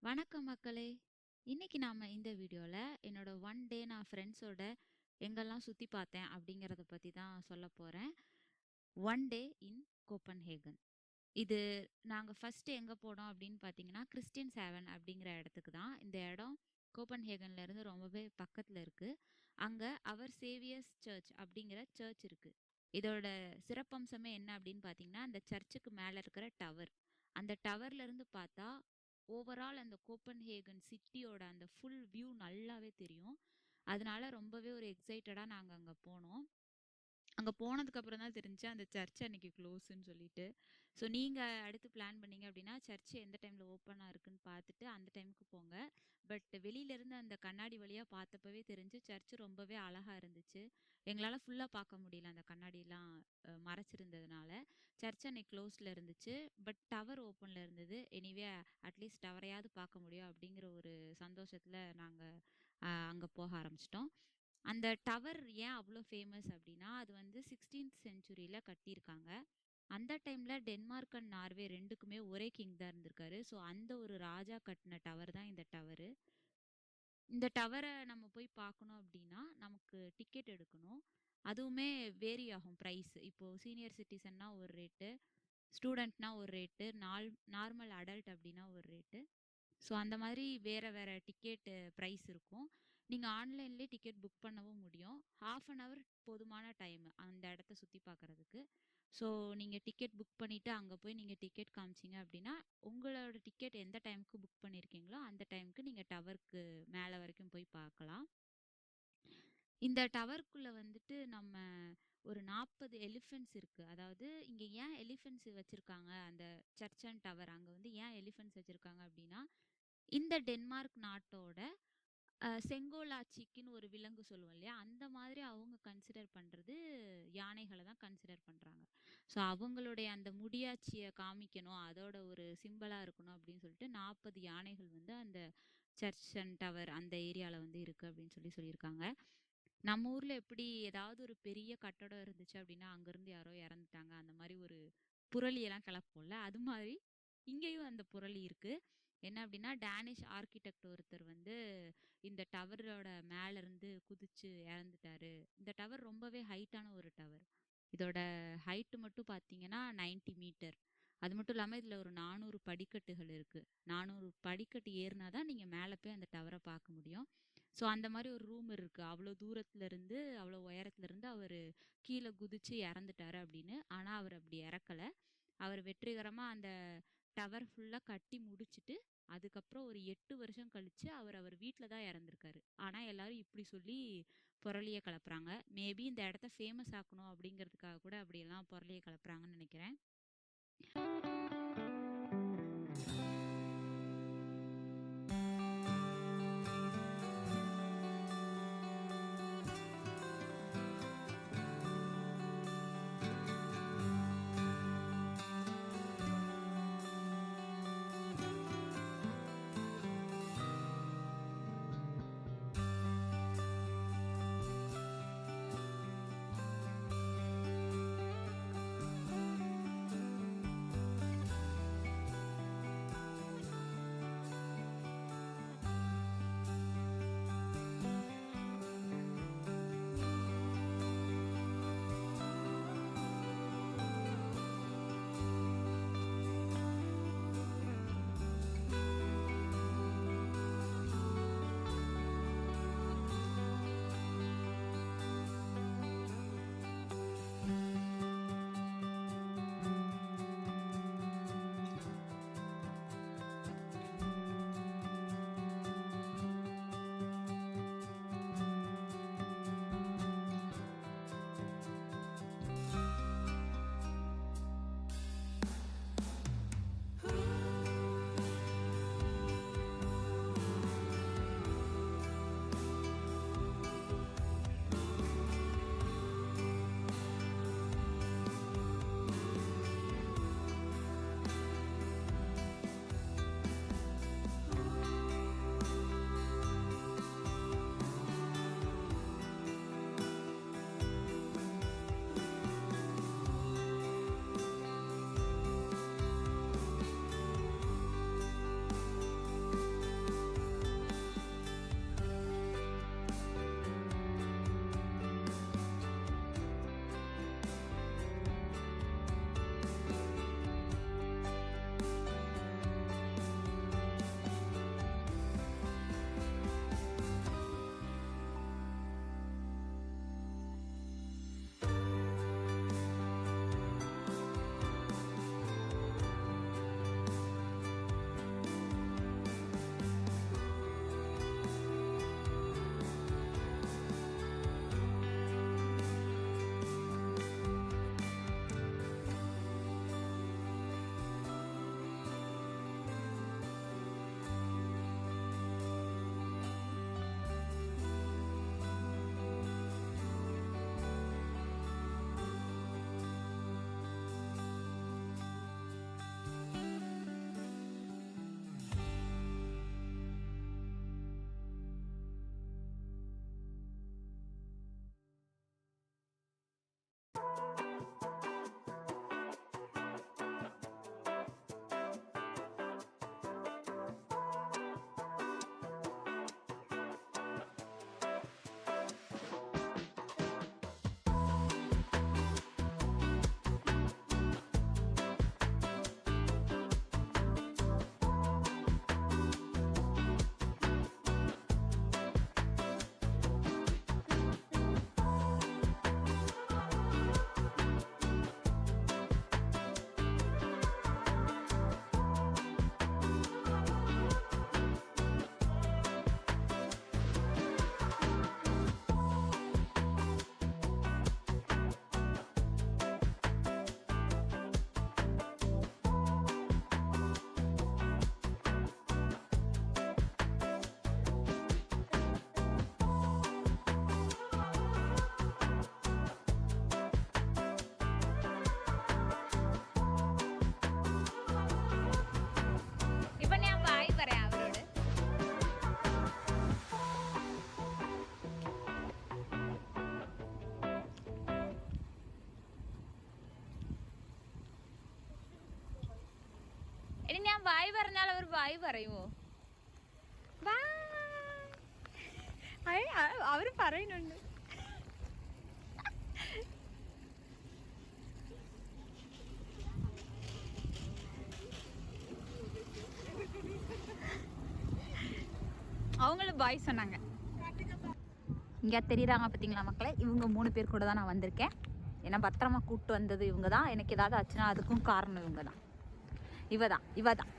வணக்கம் மக்களே. இன்னைக்கு நாம இந்த வீடியோல என்னோட ஒன் டே நான் ஃப்ரெண்ட்ஸோட எங்கெல்லாம் சுத்தி பார்த்தேன் அப்படிங்கறத பத்தி தான் சொல்ல போறேன். ஒன் டே இன் கோப்பன்ஹேகன். இது நாங்க ஃபர்ஸ்ட் எங்க போனோம் அப்படின்னு பார்த்தீங்கன்னா கிறிஸ்டியன் சேவன் அப்படிங்கிற இடத்துக்கு தான். இந்த இடம் கோப்பன்ஹேகன்ல இருந்து ரொம்பவே பக்கத்துல இருக்கு. அங்க அவர் சேவியர்ஸ் சர்ச் அப்படிங்கிற சர்ச் இருக்கு. இதோட சிறப்பம்சமே என்ன அப்படின்னு பார்த்தீங்கன்னா அந்த சர்ச்சுக்கு மேல இருக்கிற டவர். அந்த டவர்ல இருந்து பார்த்தா ஓவரால் அந்த கோப்பன்ஹேகன் சிட்டியோட அந்த ஃபுல் வியூ நல்லாவே தெரியும். அதனால ரொம்பவே ஒரு எக்ஸைட்டடா நாங்க அங்க போனோம். அங்க போனதுக்கு அப்புறம் தான் தெரிஞ்சு அந்த சர்ச் அன்னைக்கு க்ளோஸ்ன்னு சொல்லிட்டு. ஸோ நீங்க அடுத்து பிளான் பண்ணீங்க அப்படின்னா சர்ச் எந்த டைம்ல ஓப்பனா இருக்குன்னு பார்த்துட்டு அந்த டைமுக்கு போங்க. பட் வெளியில இருந்து அந்த கண்ணாடி வழியா பார்த்தப்பவே தெரிஞ்சு சர்ச் ரொம்பவே அழகா இருந்துச்சு. எங்களால ஃபுல்லா பார்க்க முடியல அந்த கண்ணாடிலாம் மறைச்சிருந்ததுனால. சர்ச் அன்னைக்கு க்ளோஸ்ல இருந்துச்சு. பட் டவர் ஓப்பன்ல இருந்தது. எனிவே அட்லீஸ்ட் டவரையாவது பார்க்க முடியும் அப்படிங்கிற ஒரு சந்தோஷத்துல நாங்க அங்க போக ஆரம்பிச்சிட்டோம். அந்த டவர் ஏன் அவ்வளோ ஃபேமஸ் அப்படின்னா அது வந்து 16th செஞ்சுரியில கட்டியிருக்காங்க. அந்த டைம்ல டென்மார்க் அண்ட் நார்வே ரெண்டுக்குமே ஒரே கிங் தான் இருந்திருக்காரு. ஸோ அந்த ஒரு ராஜா கட்டின டவர் தான் இந்த டவரு. இந்த டவரை நம்ம போய் பார்க்கணும் அப்படின்னா நமக்கு டிக்கெட் எடுக்கணும். அதுவுமே வேரி ஆகும் ப்ரைஸ். இப்போ சீனியர் சிட்டிசன்னா ஒரு ரேட்டு, ஸ்டூடெண்ட்னா ஒரு ரேட்டு, நார்மல் அடல்ட் அப்படின்னா ஒரு ரேட்டு. ஸோ அந்த மாதிரி வேறு வேறு டிக்கெட்டு ப்ரைஸ் இருக்கும். நீங்கள் ஆன்லைன்லேயே டிக்கெட் புக் பண்ணவும் முடியும். 1/2 ஹவர் போதுமான டைம் அந்த இடத்த சுற்றி பார்க்குறதுக்கு. ஸோ நீங்கள் டிக்கெட் புக் பண்ணிவிட்டு அங்கே போய் நீங்கள் டிக்கெட் காமிச்சிங்க அப்படின்னா உங்களோட டிக்கெட் எந்த டைமுக்கு புக் பண்ணியிருக்கீங்களோ அந்த டைமுக்கு நீங்கள் டவருக்கு மேலே வரைக்கும் போய் பார்க்கலாம். இந்த டவருக்குள்ளே வந்துட்டு நம்ம ஒரு 40 எலிஃபென்ட்ஸ் இருக்குது. அதாவது இங்கே ஏன் எலிஃபென்ட்ஸ் வச்சுருக்காங்க அந்த சர்ச் அண்ட் டவர் அங்கே வந்து ஏன் எலிஃபென்ட்ஸ் வச்சுருக்காங்க அப்படின்னா இந்த டென்மார்க் நாட்டோட செங்கோலாச்சிக்குன்னு ஒரு விலங்கு சொல்லுவோம் இல்லையா, அந்த மாதிரி அவங்க கன்சிடர் பண்ணுறது யானைகளை தான் கன்சிடர் பண்ணுறாங்க. ஸோ அவங்களுடைய அந்த முடியாட்சியை காமிக்கணும், அதோட ஒரு சிம்பிளாக இருக்கணும் அப்படின்னு சொல்லிட்டு 40 யானைகள் வந்து அந்த சர்ச் அண்ட் டவர் அந்த ஏரியாவில் வந்து இருக்குது அப்படின்னு சொல்லியிருக்காங்க. நம்ம ஊரில் எப்படி ஏதாவது ஒரு பெரிய கட்டடம் இருந்துச்சு அப்படின்னா அங்கேருந்து யாரோ இறந்துட்டாங்க அந்த மாதிரி ஒரு புரளியெல்லாம் கிளப்போம்ல, அது மாதிரி இங்கேயும் அந்த புரளி இருக்குது. என்ன அப்படின்னா டேனிஷ் ஆர்கிடெக்ட் ஒருத்தர் வந்து இந்த டவரோட மேலேருந்து குதிச்சு இறந்துட்டாரு. இந்த டவர் ரொம்பவே ஹைட்டான ஒரு டவர். இதோட ஹைட்டு மட்டும் பார்த்தீங்கன்னா 90 மீட்டர். அது மட்டும் இல்லாமல் இதில் ஒரு 400 படிக்கட்டுகள் இருக்குது. 400 படிக்கட்டு ஏறினா தான் நீங்கள் மேலே போய் அந்த டவரை பார்க்க முடியும். ஸோ அந்த மாதிரி ஒரு ரூம் இருக்குது. அவ்வளோ தூரத்துலேருந்து அவ்வளோ உயரத்துலேருந்து அவர் கீழே குதிச்சு இறந்துட்டாரு அப்படின்னு. ஆனால் அவர் அப்படி இறக்கலை. அவர் வெற்றிகரமாக அந்த டவர் ஃபுல்லாக கட்டி முடிச்சுட்டு அதுக்கப்புறம் ஒரு 8 வருஷம் கழிச்சு அவர் வீட்டில் தான் இறந்துருக்காரு. ஆனால் எல்லாரும் இப்படி சொல்லி புரளியை கலப்புறாங்க. மேபி இந்த இடத்த ஃபேமஸ் ஆக்கணும் அப்படிங்கிறதுக்காக கூட அப்படியெல்லாம் புரளியை கலப்புறாங்கன்னு நினைக்கிறேன். ഞാൻ ബായ് പറഞ്ഞാൽ അവർ ബായ് പറയുമോ? അവർ പറയുന്നുണ്ട്. அவங்களும் பாய் சொன்னாங்க. இங்கே தெரியுறாங்க பார்த்தீங்களா மக்களே, இவங்க 3 பேர் கூட தான் நான் வந்திருக்கேன். ஏன்னா பத்திரமா கூப்பிட்டு வந்தது இவங்க தான். எனக்கு ஏதாவது ஆச்சுன்னா அதுக்கும் காரணம் இவங்க தான். இவ தான்